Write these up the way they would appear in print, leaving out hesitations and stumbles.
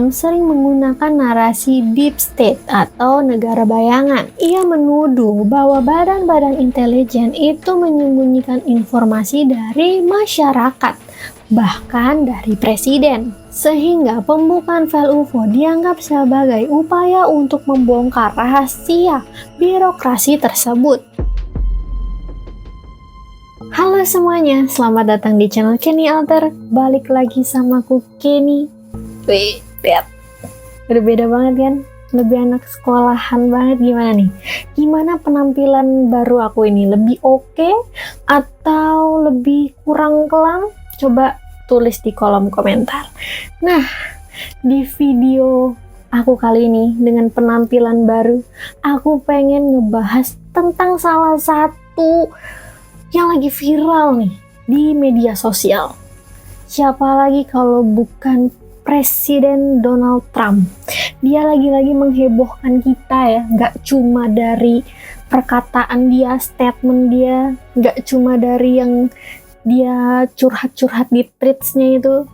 Trump sering menggunakan narasi deep state atau negara bayangan. Ia menuduh bahwa badan-badan intelijen itu menyembunyikan informasi dari masyarakat, bahkan dari presiden. Sehingga pembukaan file UFO dianggap sebagai upaya untuk membongkar rahasia birokrasi tersebut. Halo semuanya, selamat datang di channel Kenny Alter. Balik lagi sama aku Kenny. Wih, lihat. Udah beda banget kan? Lebih anak sekolahan banget. Gimana nih? Gimana penampilan baru aku ini? Lebih oke? Atau lebih kurang kelam? Coba tulis di kolom komentar. Nah, di video aku kali ini dengan penampilan baru, aku pengen ngebahas tentang salah satu yang lagi viral nih di media sosial. Siapa lagi kalau bukan Presiden Donald Trump. Dia lagi-lagi menghebohkan kita ya, gak cuma dari perkataan dia, statement dia, gak cuma dari yang dia curhat-curhat di tweetsnya itu,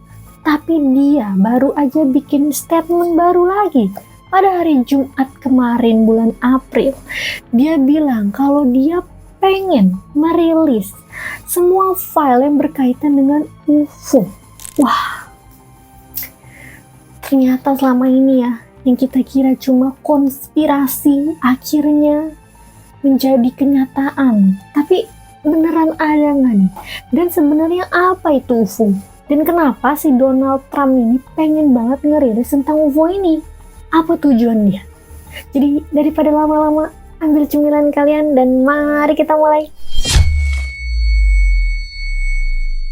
tapi dia baru aja bikin statement baru lagi pada hari Jumat kemarin bulan April. Dia bilang kalau dia pengen merilis semua file yang berkaitan dengan UFO. Wah, ternyata selama ini ya, yang kita kira cuma konspirasi akhirnya menjadi kenyataan. Tapi beneran ada nggak nih? Dan sebenarnya apa itu UFO? Dan kenapa si Donald Trump ini pengen banget ngerilis tentang UFO ini? Apa tujuan dia? Jadi daripada lama-lama, ambil cemilan kalian dan mari kita mulai.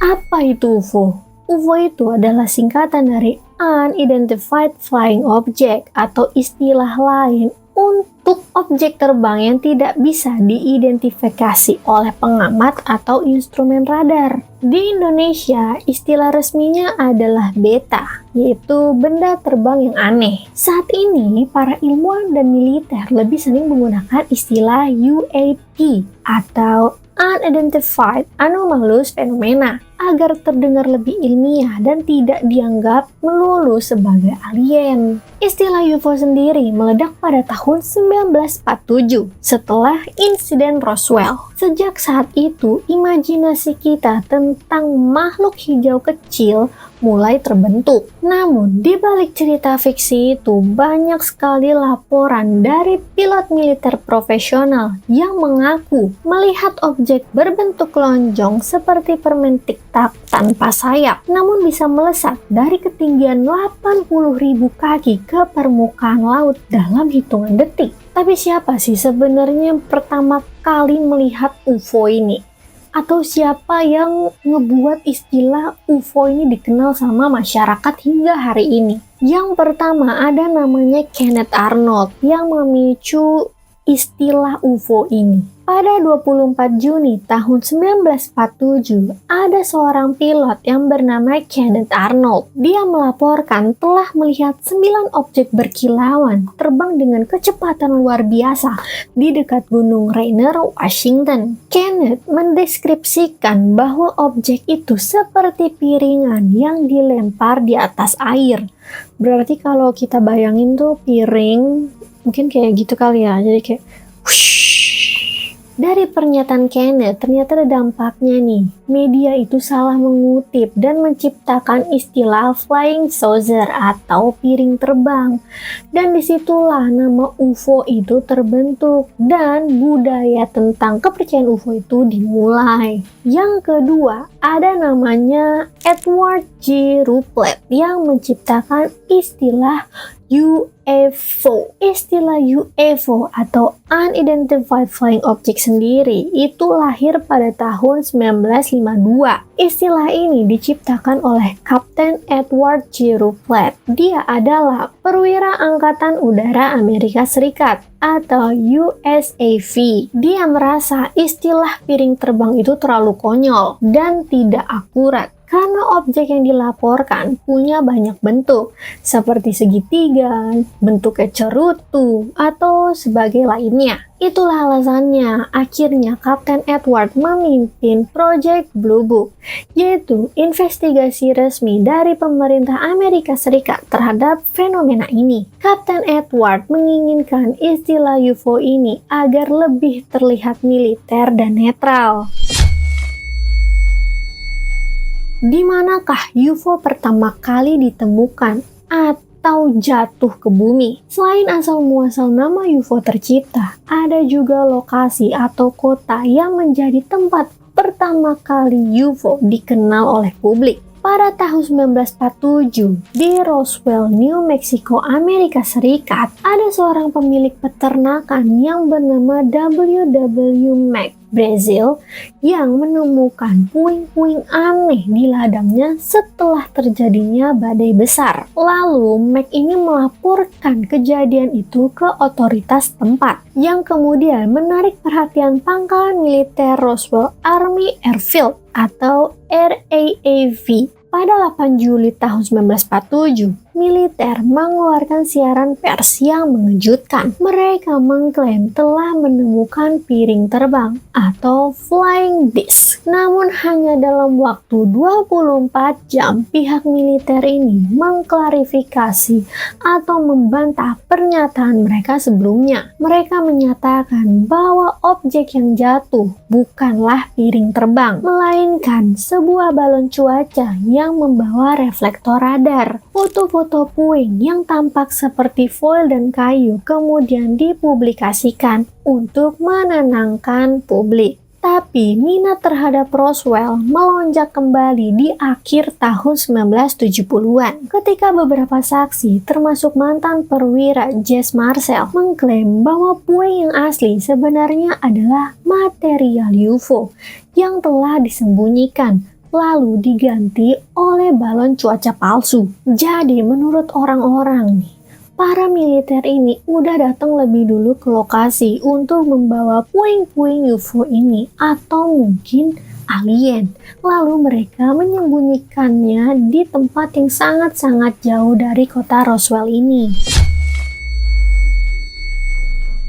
Apa itu UFO? UFO itu adalah singkatan dari Unidentified Flying Object atau istilah lain untuk objek terbang yang tidak bisa diidentifikasi oleh pengamat atau instrumen radar. Di Indonesia, istilah resminya adalah beta, yaitu benda terbang yang aneh. Saat ini, para ilmuwan dan militer lebih sering menggunakan istilah UAP atau Unidentified Anomalous Phenomena agar terdengar lebih ilmiah dan tidak dianggap melulu sebagai alien. Istilah UFO sendiri meledak pada tahun 1947 setelah insiden Roswell. Sejak saat itu, imajinasi kita tentang makhluk hijau kecil mulai terbentuk. Namun, di balik cerita fiksi itu, banyak sekali laporan dari pilot militer profesional yang mengaku melihat objek berbentuk lonjong seperti permen tic-tac tanpa sayap, namun bisa melesat dari ketinggian 80.000 kaki ke permukaan laut dalam hitungan detik. Tapi siapa sih sebenarnya yang pertama kali melihat UFO ini? Atau siapa yang ngebuat istilah UFO ini dikenal sama masyarakat hingga hari ini? Yang pertama ada namanya Kenneth Arnold yang memicu istilah UFO ini. Pada 24 Juni tahun 1947, ada seorang pilot yang bernama Kenneth Arnold. Dia melaporkan telah melihat 9 objek berkilauan terbang dengan kecepatan luar biasa di dekat Gunung Rainier, Washington. Kenneth mendeskripsikan bahwa objek itu seperti piringan yang dilempar di atas air. Berarti kalau kita bayangin tuh piring, mungkin kayak gitu kali ya, jadi kayak whoosh. Dari pernyataan Kenneth, ternyata ada dampaknya nih. Media itu salah mengutip dan menciptakan istilah flying saucer atau piring terbang. Dan disitulah nama UFO itu terbentuk dan budaya tentang kepercayaan UFO itu dimulai. Yang kedua, ada namanya Edward G. Ruppelt yang menciptakan istilah UFO. Istilah UFO atau Unidentified Flying Object sendiri itu lahir pada tahun 1952. Istilah ini diciptakan oleh Kapten Edward G. Ruppelt. Dia adalah perwira Angkatan Udara Amerika Serikat atau USAV. Dia merasa istilah piring terbang itu terlalu konyol dan tidak akurat karena objek yang dilaporkan punya banyak bentuk, seperti segitiga, bentuknya cerutu, atau sebagai lainnya. Itulah alasannya akhirnya Kapten Edward memimpin Project Blue Book, yaitu investigasi resmi dari pemerintah Amerika Serikat terhadap fenomena ini. Kapten Edward menginginkan istilah UFO ini agar lebih terlihat militer dan netral. Di manakah UFO pertama kali ditemukan atau jatuh ke bumi? Selain asal-muasal nama UFO tercipta, ada juga lokasi atau kota yang menjadi tempat pertama kali UFO dikenal oleh publik. Pada tahun 1947, di Roswell, New Mexico, Amerika Serikat, ada seorang pemilik peternakan yang bernama W.W. McBrazel yang menemukan puing-puing aneh di ladangnya setelah terjadinya badai besar. Lalu, Mac ini melaporkan kejadian itu ke otoritas tempat, yang kemudian menarik perhatian pangkalan militer Roswell Army Airfield atau RAAV. Pada 8 Juli tahun 1947, militer mengeluarkan siaran pers yang mengejutkan. Mereka mengklaim telah menemukan piring terbang atau flying disc. Namun hanya dalam waktu 24 jam, pihak militer ini mengklarifikasi atau membantah pernyataan mereka sebelumnya. Mereka menyatakan bahwa objek yang jatuh bukanlah piring terbang, melainkan sebuah balon cuaca yang membawa reflektor radar. Foto-foto puing yang tampak seperti foil dan kayu kemudian dipublikasikan untuk menenangkan publik. Tapi minat terhadap Roswell melonjak kembali di akhir tahun 1970-an ketika beberapa saksi termasuk mantan perwira Jesse Marcel mengklaim bahwa puing yang asli sebenarnya adalah material UFO yang telah disembunyikan lalu diganti oleh balon cuaca palsu. Jadi menurut orang-orang nih, para militer ini udah datang lebih dulu ke lokasi untuk membawa puing-puing UFO ini atau mungkin alien. Lalu mereka menyembunyikannya di tempat yang sangat-sangat jauh dari kota Roswell ini.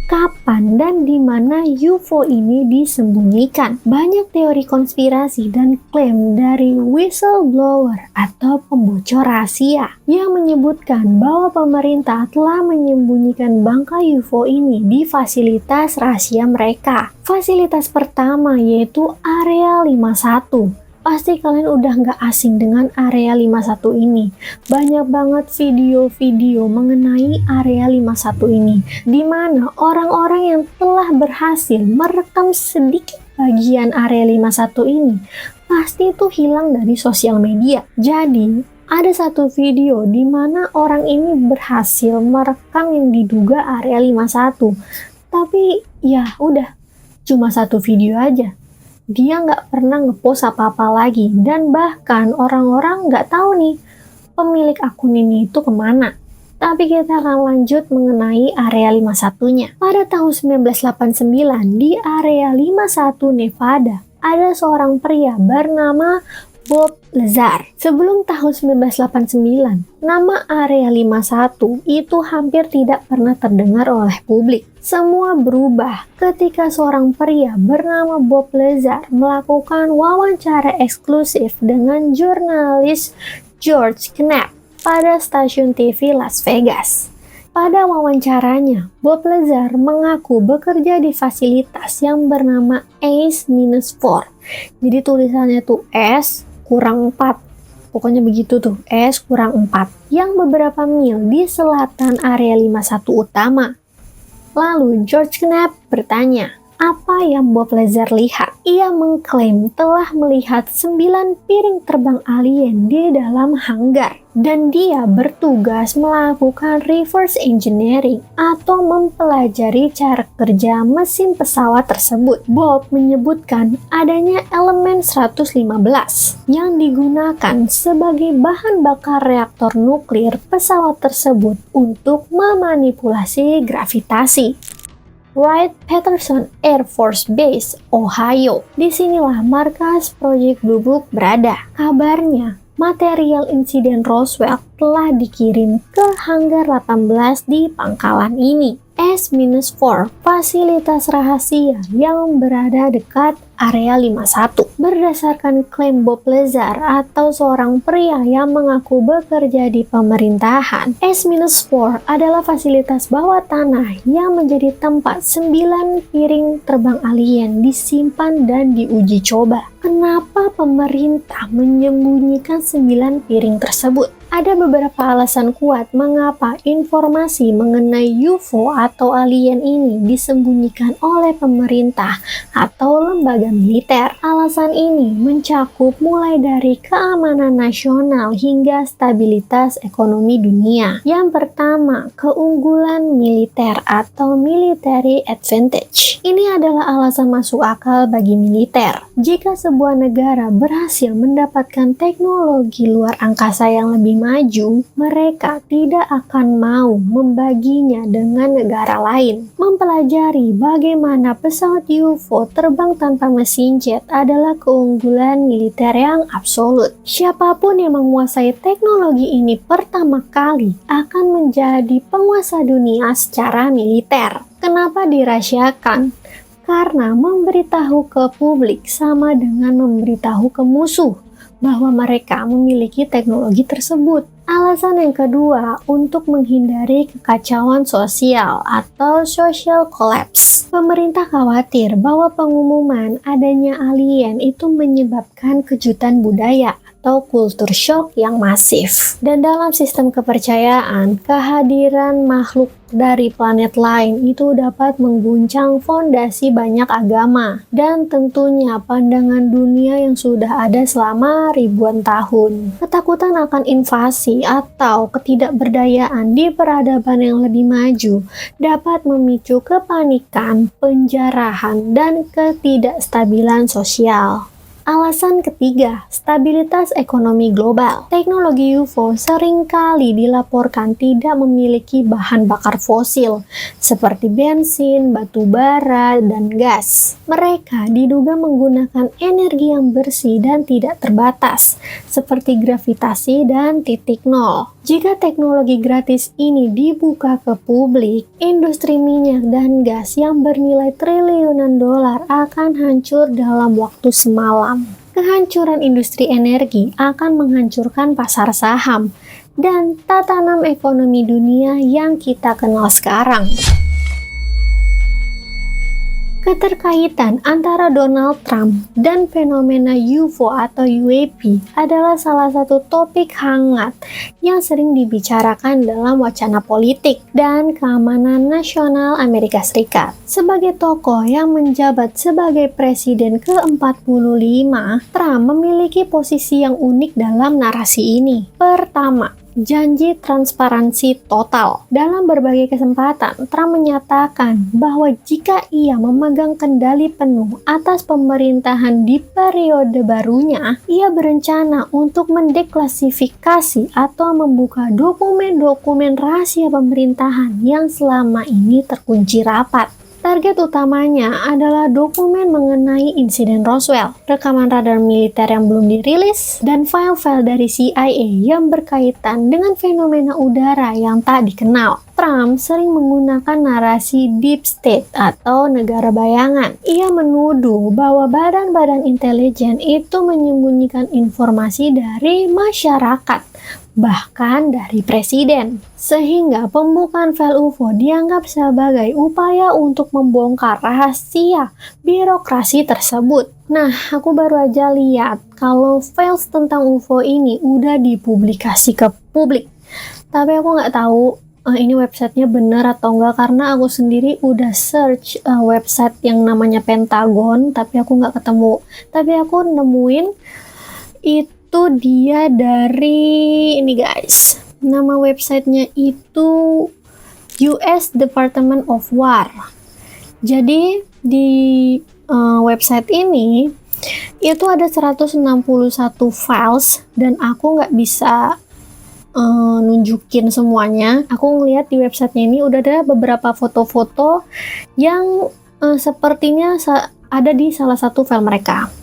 Kapan dan di mana UFO ini disembunyikan? Banyak teori konspirasi dan klaim dari whistleblower atau pembocor rahasia yang menyebutkan bahwa pemerintah telah menyembunyikan bangkai UFO ini di fasilitas rahasia mereka. Fasilitas pertama yaitu Area 51. Pasti kalian udah nggak asing dengan Area 51 ini. Banyak banget video-video mengenai Area 51 ini, di mana orang-orang yang telah berhasil merekam sedikit bagian Area 51 ini, pasti itu hilang dari sosial media. Jadi, ada satu video di mana orang ini berhasil merekam yang diduga Area 51. Tapi, ya udah, cuma satu video aja. Dia nggak pernah ngepost apa-apa lagi, dan bahkan orang-orang nggak tahu nih pemilik akun ini itu kemana. Tapi kita akan lanjut mengenai Area 51-nya. Pada tahun 1989 di Area 51 Nevada, ada seorang pria bernama Bob Lazar. Sebelum tahun 1989, nama Area 51 itu hampir tidak pernah terdengar oleh publik. Semua berubah ketika seorang pria bernama Bob Lazar melakukan wawancara eksklusif dengan jurnalis George Knapp pada stasiun TV Las Vegas. Pada wawancaranya, Bob Lazar mengaku bekerja di fasilitas yang bernama ACE-4. Jadi tulisannya tuh S kurang 4. Pokoknya begitu tuh, S kurang 4. Yang beberapa mil di selatan Area 51 utama. Lalu George Knapp bertanya, apa yang Bob Lazar lihat? Ia mengklaim telah melihat 9 piring terbang alien di dalam hanggar. Dan dia bertugas melakukan reverse engineering atau mempelajari cara kerja mesin pesawat tersebut. Bob menyebutkan adanya elemen 115 yang digunakan sebagai bahan bakar reaktor nuklir pesawat tersebut untuk memanipulasi gravitasi. Wright-Patterson Air Force Base, Ohio. Disinilah markas proyek Blue Book berada. Kabarnya, material insiden Roswell telah dikirim ke Hangar 18 di pangkalan ini. S-4, fasilitas rahasia yang berada dekat Area 51. Berdasarkan klaim Bob Lazar atau seorang pria yang mengaku bekerja di pemerintahan, S-4 adalah fasilitas bawah tanah yang menjadi tempat 9 piring terbang alien disimpan dan diuji coba. Kenapa pemerintah menyembunyikan 9 piring tersebut? Ada beberapa alasan kuat mengapa informasi mengenai UFO atau alien ini disembunyikan oleh pemerintah atau lembaga militer. Alasan ini mencakup mulai dari keamanan nasional hingga stabilitas ekonomi dunia. Yang pertama, keunggulan militer atau military advantage. Ini adalah alasan masuk akal bagi militer. Jika sebuah negara berhasil mendapatkan teknologi luar angkasa yang lebih maju, mereka tidak akan mau membaginya dengan negara lain. Mempelajari bagaimana pesawat UFO terbang tanpa mesin jet adalah keunggulan militer yang absolut. Siapapun yang menguasai teknologi ini pertama kali akan menjadi penguasa dunia secara militer. Kenapa dirahasiakan? Karena memberitahu ke publik sama dengan memberitahu ke musuh bahwa mereka memiliki teknologi tersebut. Alasan yang kedua, untuk menghindari kekacauan sosial atau social collapse. Pemerintah khawatir bahwa pengumuman adanya alien itu menyebabkan kejutan budaya atau kultur shock yang masif. Dan dalam sistem kepercayaan, kehadiran makhluk dari planet lain itu dapat mengguncang fondasi banyak agama dan tentunya pandangan dunia yang sudah ada selama ribuan tahun. Ketakutan akan invasi atau ketidakberdayaan di peradaban yang lebih maju dapat memicu kepanikan, penjarahan, dan ketidakstabilan sosial. Alasan ketiga, stabilitas ekonomi global. Teknologi UFO seringkali dilaporkan tidak memiliki bahan bakar fosil seperti bensin, batu bara, dan gas. Mereka diduga menggunakan energi yang bersih dan tidak terbatas seperti gravitasi dan titik nol. Jika teknologi gratis ini dibuka ke publik, industri minyak dan gas yang bernilai triliunan dolar akan hancur dalam waktu semalam. Kehancuran industri energi akan menghancurkan pasar saham dan tatanan ekonomi dunia yang kita kenal sekarang. Keterkaitan antara Donald Trump dan fenomena UFO atau UAP adalah salah satu topik hangat yang sering dibicarakan dalam wacana politik dan keamanan nasional Amerika Serikat. Sebagai tokoh yang menjabat sebagai presiden ke-45, Trump memiliki posisi yang unik dalam narasi ini. Pertama, janji transparansi total. Dalam berbagai kesempatan, Trump menyatakan bahwa jika ia memegang kendali penuh atas pemerintahan di periode barunya, ia berencana untuk mendeklasifikasi atau membuka dokumen-dokumen rahasia pemerintahan yang selama ini terkunci rapat. Target utamanya adalah dokumen mengenai insiden Roswell, rekaman radar militer yang belum dirilis, dan file-file dari CIA yang berkaitan dengan fenomena udara yang tak dikenal. Trump sering menggunakan narasi deep state atau negara bayangan. Ia menuduh bahwa badan-badan intelijen itu menyembunyikan informasi dari masyarakat, bahkan dari presiden. Sehingga pembukaan file UFO dianggap sebagai upaya untuk membongkar rahasia birokrasi tersebut. Nah, aku baru aja lihat kalau files tentang UFO ini udah dipublikasi ke publik. Tapi aku nggak tahu ini websitenya benar atau enggak, karena aku sendiri udah search website yang namanya Pentagon, tapi aku nggak ketemu. Tapi aku nemuin itu dia dari ini guys. Nama websitenya itu US Department of War. Jadi di website ini itu ada 161 files dan aku nggak bisa nunjukin semuanya. Aku ngeliat di websitenya ini udah ada beberapa foto-foto yang sepertinya ada di salah satu file mereka.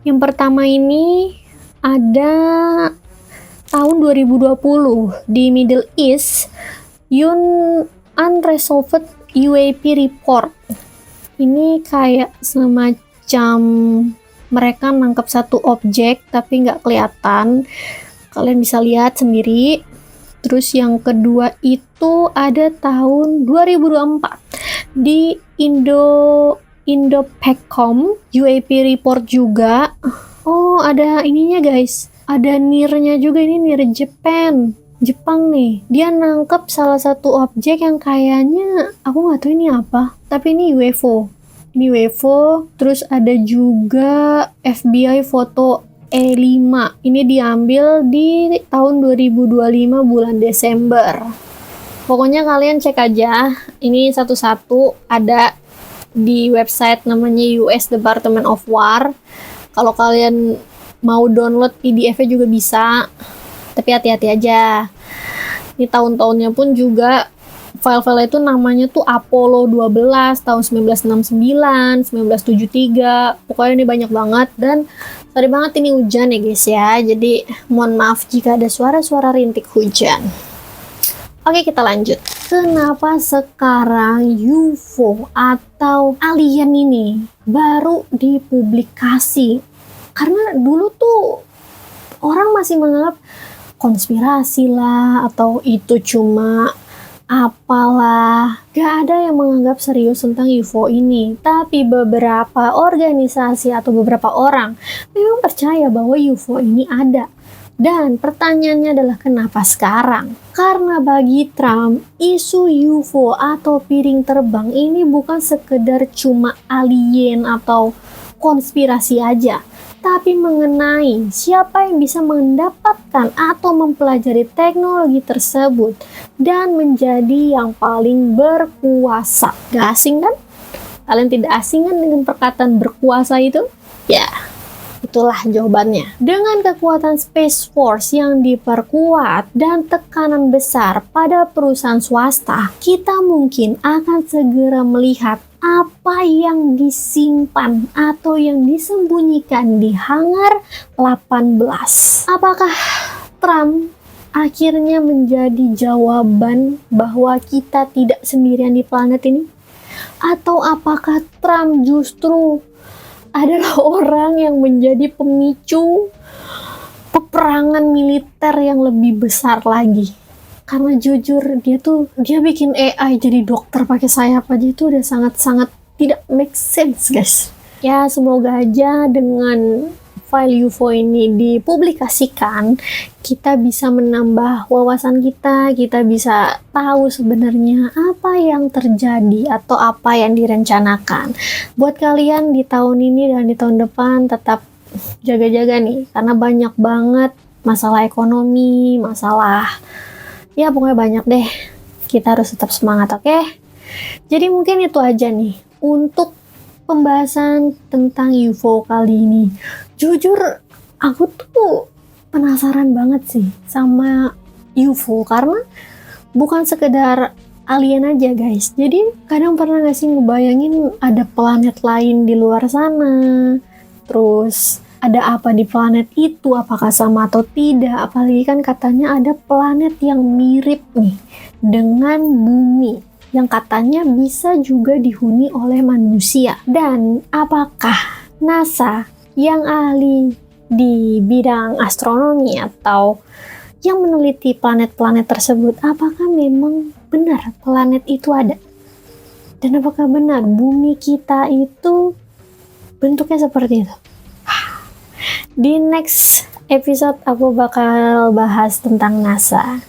Yang pertama ini ada tahun 2020 di Middle East, Unresolved UAP Report. Ini kayak semacam mereka nangkep satu objek tapi nggak kelihatan. Kalian bisa lihat sendiri. Terus yang kedua itu ada tahun 2024 di Indo-PACOM UAP report juga. Oh, ada ininya guys. Ada NIR-nya juga, ini NIR Jepang nih. Dia nangkep salah satu objek yang kayaknya aku nggak tahu ini apa, tapi ini UFO. Ini UFO. Terus ada juga FBI foto E5. Ini diambil di tahun 2025 bulan Desember. Pokoknya kalian cek aja. Ini satu-satu ada di website namanya US Department of War. Kalau kalian mau download PDF-nya juga bisa. Tapi hati-hati aja. Ini tahun-tahunnya pun juga file-file itu namanya tuh Apollo 12 tahun 1969, 1973. Pokoknya ini banyak banget dan sorry banget ini hujan ya guys ya. Jadi mohon maaf jika ada suara-suara rintik hujan. Oke, kita lanjut. Kenapa sekarang UFO atau alien ini baru dipublikasi? Karena dulu tuh orang masih menganggap konspirasi lah atau itu cuma apalah. Gak ada yang menganggap serius tentang UFO ini. Tapi beberapa organisasi atau beberapa orang memang percaya bahwa UFO ini ada. Dan pertanyaannya adalah kenapa sekarang? Karena bagi Trump, isu UFO atau piring terbang ini bukan sekedar cuma alien atau konspirasi aja, tapi mengenai siapa yang bisa mendapatkan atau mempelajari teknologi tersebut dan menjadi yang paling berkuasa. Gak asing kan? Kalian tidak asing kan dengan perkataan berkuasa itu? Ya, itulah jawabannya. Dengan kekuatan Space Force yang diperkuat dan tekanan besar pada perusahaan swasta, kita mungkin akan segera melihat apa yang disimpan atau yang disembunyikan di Hangar 18. Apakah Trump akhirnya menjadi jawaban bahwa kita tidak sendirian di planet ini? Atau apakah Trump justru adalah orang yang menjadi pemicu peperangan militer yang lebih besar lagi? Karena jujur dia bikin AI jadi dokter pakai sayap aja itu udah sangat-sangat tidak make sense guys. Ya semoga aja dengan file UFO ini dipublikasikan kita bisa menambah wawasan kita bisa tahu sebenarnya apa yang terjadi atau apa yang direncanakan. Buat kalian di tahun ini dan di tahun depan tetap jaga-jaga nih karena banyak banget masalah ekonomi, masalah ya pokoknya banyak deh. Kita harus tetap semangat, oke? Jadi mungkin itu aja nih untuk pembahasan tentang UFO kali ini. Jujur aku tuh penasaran banget sih sama UFO karena bukan sekedar alien aja guys. Jadi kadang pernah gak sih ngebayangin ada planet lain di luar sana, terus ada apa di planet itu, apakah sama atau tidak. Apalagi kan katanya ada planet yang mirip nih dengan bumi yang katanya bisa juga dihuni oleh manusia. Dan apakah NASA yang ahli di bidang astronomi atau yang meneliti planet-planet tersebut, apakah memang benar planet itu ada? Dan apakah benar bumi kita itu bentuknya seperti itu? Di next episode aku bakal bahas tentang NASA.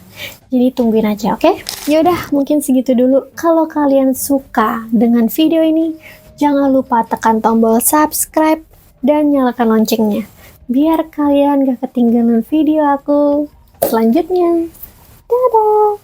Jadi tungguin aja, oke? Yaudah, mungkin segitu dulu. Kalau kalian suka dengan video ini, jangan lupa tekan tombol subscribe dan nyalakan loncengnya. Biar kalian gak ketinggalan video aku selanjutnya. Dadah!